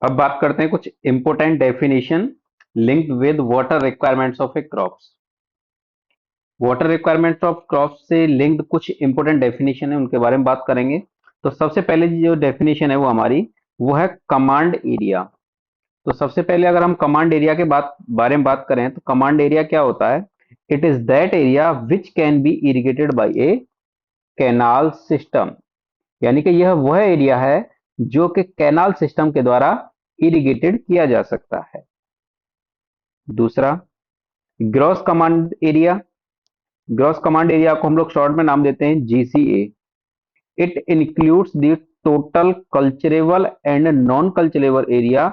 अब बात करते हैं कुछ important definition linked with water requirements of A crops. Water requirements of crops से लिंक्ड कुछ इंपोर्टेंट डेफिनेशन है, उनके बारे में बात करेंगे। तो सबसे पहले जो डेफिनेशन है वो हमारी वो है कमांड एरिया। तो सबसे पहले अगर हम कमांड एरिया के बारे में बात करें तो कमांड एरिया क्या होता है? It is that area which can be irrigated by a canal system. यानी कि यह वह एरिया है जो कि कैनाल सिस्टम के द्वारा इरिगेटेड किया जा सकता है। दूसरा, gross command area. Gross command area को हम लोग शॉर्ट में नाम देते हैं GCA. It includes the total culturable and non culturable area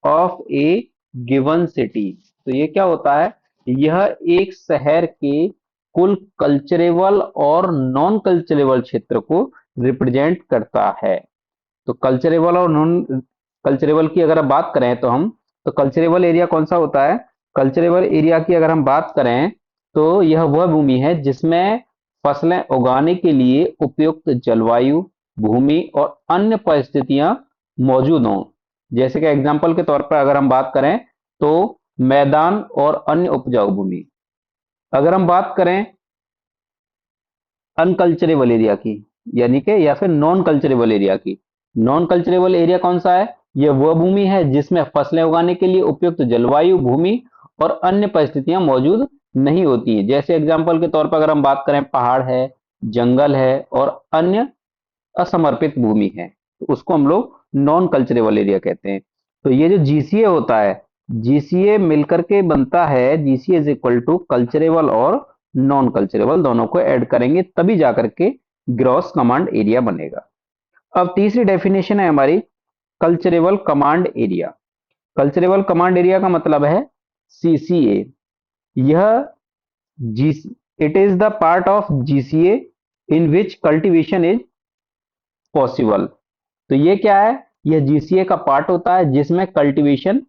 of A given city. तो ये क्या होता है? यह एक शहर के कुल कल्चरेबल और नॉन कल्चरेबल क्षेत्र को रिप्रेजेंट करता है। तो कल्चरेबल और नॉन कल्चरेबल की अगर बात करें तो हम, तो कल्चरेबल एरिया कौन सा होता है? कल्चरेबल एरिया की अगर हम बात करें तो यह वह भूमि है जिसमें फसलें उगाने के लिए उपयुक्त जलवायु, भूमि और अन्य परिस्थितियां मौजूद हों। जैसे कि एग्जाम्पल के तौर पर अगर हम बात करें तो मैदान और अन्य उपजाऊ भूमि। अगर हम बात करें अनकल्चरेबल एरिया की, यानी कि या फिर नॉन कल्चरेबल एरिया की, नॉन कल्चरेबल एरिया कौन सा है? यह वह भूमि है जिसमें फसलें उगाने के लिए उपयुक्त जलवायु, भूमि और अन्य परिस्थितियां मौजूद नहीं होती है। जैसे एग्जाम्पल के तौर पर अगर हम बात करें, पहाड़ है, जंगल है और अन्य असमर्पित भूमि है, तो उसको हम लोग नॉन कल्चरेबल एरिया कहते हैं। तो ये जो जीसीए होता है, जीसीए मिलकर के बनता है, GCA is equal to culturable और नॉन कल्चरेबल, दोनों को ऐड करेंगे तभी जाकर के ग्रॉस कमांड एरिया बनेगा। अब तीसरी डेफिनेशन है हमारी culturable command area. Culturable command area का मतलब है सीसीए। यह जी it is the part of GCA in which cultivation is possible. तो ये क्या है? यह जीसीए का पार्ट होता है जिसमें कल्टीवेशन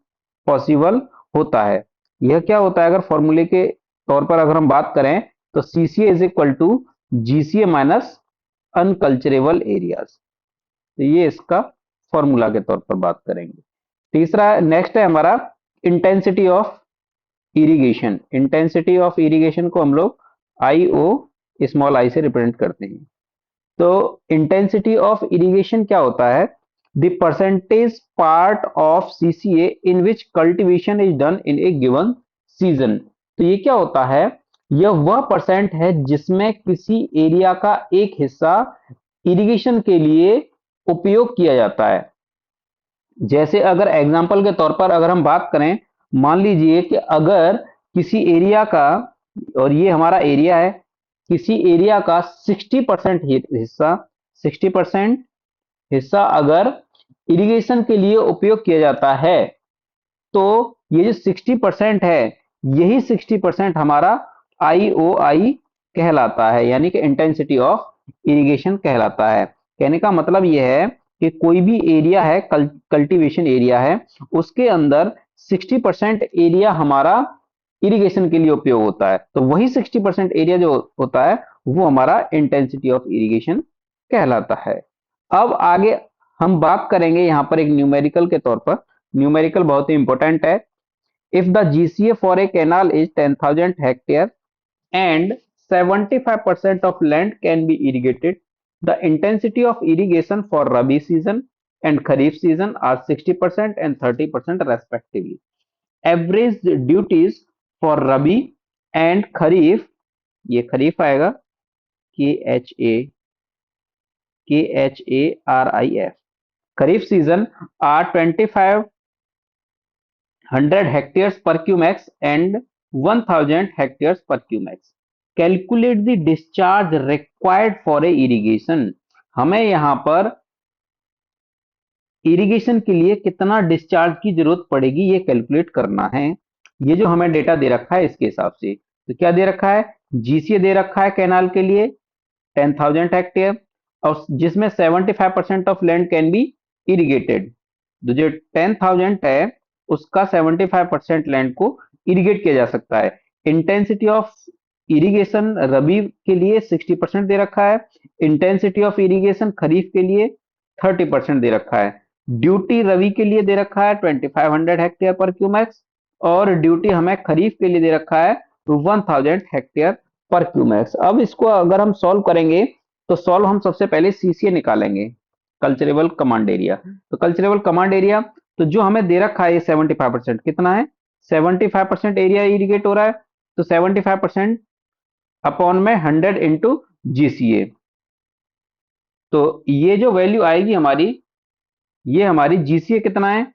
पॉसिबल होता है। यह क्या होता है? अगर फॉर्मूले के तौर पर अगर हम बात करें तो CCA is equal to GCA minus unculturable areas. तो ये इसका फॉर्मूला के तौर पर बात करेंगे। तीसरा नेक्स्ट है हमारा intensity of irrigation. Intensity of irrigation को हम लोग आई ओ स्मॉल आई से रिप्रेजेंट करते हैं। तो इंटेंसिटी ऑफ इरिगेशन क्या होता है? The percentage part of CCA in which cultivation is done in A given season. तो ये क्या होता है? यह वह परसेंट है जिसमें किसी एरिया का एक हिस्सा इरिगेशन के लिए उपयोग किया जाता है। जैसे अगर एग्जांपल के तौर पर अगर हम बात करें, मान लीजिए कि अगर किसी एरिया का, और ये हमारा एरिया है, किसी एरिया का 60% हिस्सा, 60% हिस्सा अगर इरिगेशन के लिए उपयोग किया जाता है, तो ये जो 60% है, यही 60% हमारा IOI कहलाता है, यानी कि इंटेंसिटी ऑफ इरिगेशन कहलाता है। कहने का मतलब यह है कि कोई भी एरिया है, कल्टीवेशन एरिया है, उसके अंदर 60% एरिया हमारा इरिगेशन के लिए उपयोग होता है, तो वही 60% एरिया जो होता है वो हमारा इंटेंसिटी ऑफ इरिगेशन कहलाता है। अब आगे हम बात करेंगे यहाँ पर एक न्यूमेरिकल के तौर पर। न्यूमेरिकल बहुत ही इंपॉर्टेंट है। If the GCA for a canal is 10,000 hectare and 75% of land can be irrigated, the intensity of irrigation for Rabi season and Kharif season are 60% and 30% respectively. Average duties for Rabi and Kharif, ये खरीफ आएगा, KHARIF, Kharif season are 2,500 hectares per cumex and 1,000 hectares per cumex. Calculate the discharge required for a irrigation. हमें यहां पर irrigation के लिए कितना discharge की जरूरत पड़ेगी ये कैलकुलेट करना है। ये जो हमें डेटा दे रखा है इसके हिसाब से, तो क्या दे रखा है? जीसीए दे रखा है कैनाल के लिए 10,000 हेक्टेयर, और जिसमें 75% of land can be irrigated. तो जो 10,000 है उसका 75% लैंड को इरिगेट किया जा सकता है। इंटेंसिटी ऑफ इरिगेशन रबी के लिए 60% दे रखा है, इंटेंसिटी ऑफ इरिगेशन खरीफ के लिए 30% दे रखा है। ड्यूटी रवि के लिए दे रखा है 2500 हेक्टेयर पर क्यूमैक्स, और ड्यूटी हमें खरीफ के लिए दे रखा है 1000 हेक्टेयर पर क्यूमैक्स। अब इसको अगर हम सॉल्व करेंगे तो सॉल्व हम सबसे पहले सीसीए निकालेंगे, कल्चरेबल कमांड एरिया। तो कल्चरेबल कमांड एरिया, तो जो हमें दे रखा है ये 75%, कितना है 75% एरिया इरिगेट हो रहा है, तो 75% अपॉन में 100 इंटू जीसीए। तो ये जो वैल्यू आएगी हमारी, ये हमारी जीसीए कितना है,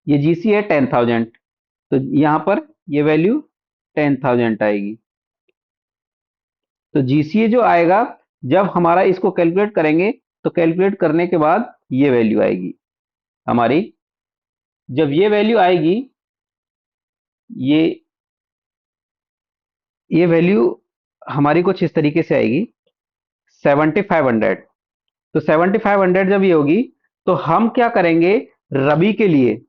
ये जीसीए है 10,000, तो यहां पर ये वैल्यू 10,000 आएगी। तो जीसीए जो आएगा, जब हमारा इसको कैलकुलेट करेंगे तो कैलकुलेट करने के बाद ये वैल्यू आएगी हमारी। जब ये वैल्यू आएगी, ये ये वैल्यू हमारी कुछ इस तरीके से आएगी 7500। तो 7500 जब ये होगी, तो हम क्या करेंगे, रबी के लिए,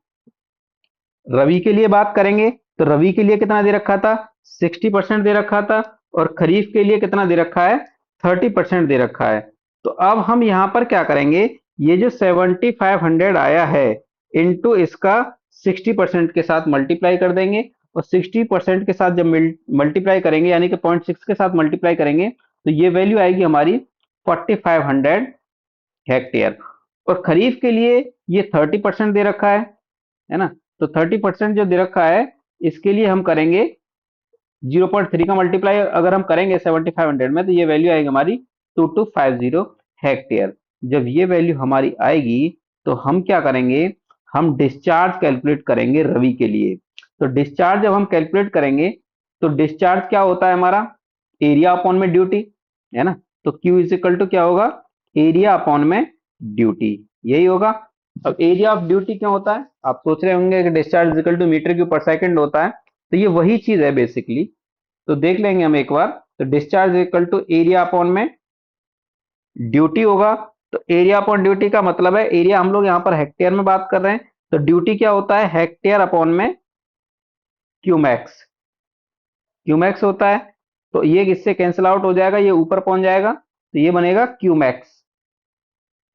रवि के लिए बात करेंगे, तो रवि के लिए कितना दे रखा था 60% दे रखा था, और खरीफ के लिए कितना दे रखा है 30% दे रखा है। तो अब हम यहां पर क्या करेंगे, ये जो 7500 आया है इनटू इसका 60% के साथ मल्टीप्लाई कर देंगे, और 60% के साथ जब मल्टीप्लाई करेंगे, यानी कि 0.6 के साथ मल्टीप्लाई करेंगे, तो ये वैल्यू आएगी हमारी 4500 हेक्टेयर। और खरीफ के लिए ये 30% दे रखा है ना, तो 30% जो दे रखा है, इसके लिए हम करेंगे 0.3 का मल्टीप्लाई अगर हम करेंगे 7500 में, तो ये वैल्यू आएगी हमारी 2250 हेक्टेयर। जब ये वैल्यू हमारी आएगी, तो हम क्या करेंगे, हम डिस्चार्ज कैलकुलेट करेंगे रवि के लिए। तो डिस्चार्ज जब हम कैलकुलेट करेंगे, तो डिस्चार्ज क्या होता है हमारा, एरिया अपॉन में ड्यूटी, है ना। तो Q इज इक्वल टू क्या होगा, एरिया अपॉन में ड्यूटी, यही होगा। अब एरिया ऑफ ड्यूटी क्या होता है, आप सोच रहे होंगे कि discharge equal to metre cube per second होता है, तो ये वही चीज है बेसिकली। तो देख लेंगे हम एक बार। तो discharge equal to area upon में ड्यूटी होगा। तो एरिया अपॉन ड्यूटी का मतलब है, एरिया हम लोग यहाँ पर हेक्टेयर में बात कर रहे हैं, तो ड्यूटी क्या होता है, हेक्टेयर अपॉन में क्यूमैक्स, क्यूमैक्स होता है। तो ये इससे कैंसिल आउट हो जाएगा, ये ऊपर पहुंच जाएगा, तो ये बनेगा क्यूमैक्स।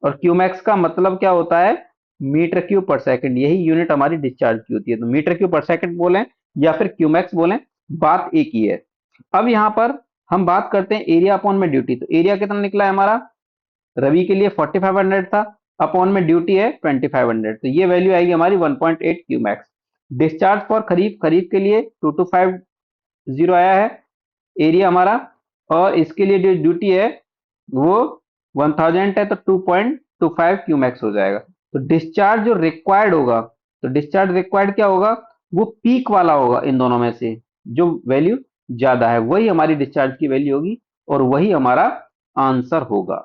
और क्यूमैक्स का मतलब क्या होता है, मीटर क्यूब पर सेकंड, यही यूनिट हमारी डिस्चार्ज की होती है। तो मीटर क्यूब पर सेकंड बोलें या फिर क्यूमैक्स बोलें, बात एक ही है। अब यहां पर हम बात करते हैं एरिया अपॉन में ड्यूटी। तो एरिया कितना निकला है हमारा, रवि के लिए 4500 था, अपॉन में ड्यूटी है 2500, तो ये वैल्यू आएगी हमारी 1.8 क्यूमैक्स। डिस्चार्ज फॉर खरीफ, खरीफ के लिए 2250 आया है एरिया हमारा, और इसके लिए जो ड्यूटी है वो 1000 है, तो 2.25 क्यूमैक्स हो जाएगा। तो डिस्चार्ज जो रिक्वायर्ड होगा, तो डिस्चार्ज रिक्वायर्ड क्या होगा, वो पीक वाला होगा, इन दोनों में से जो वैल्यू ज्यादा है वही हमारी डिस्चार्ज की वैल्यू होगी, और वही हमारा आंसर होगा।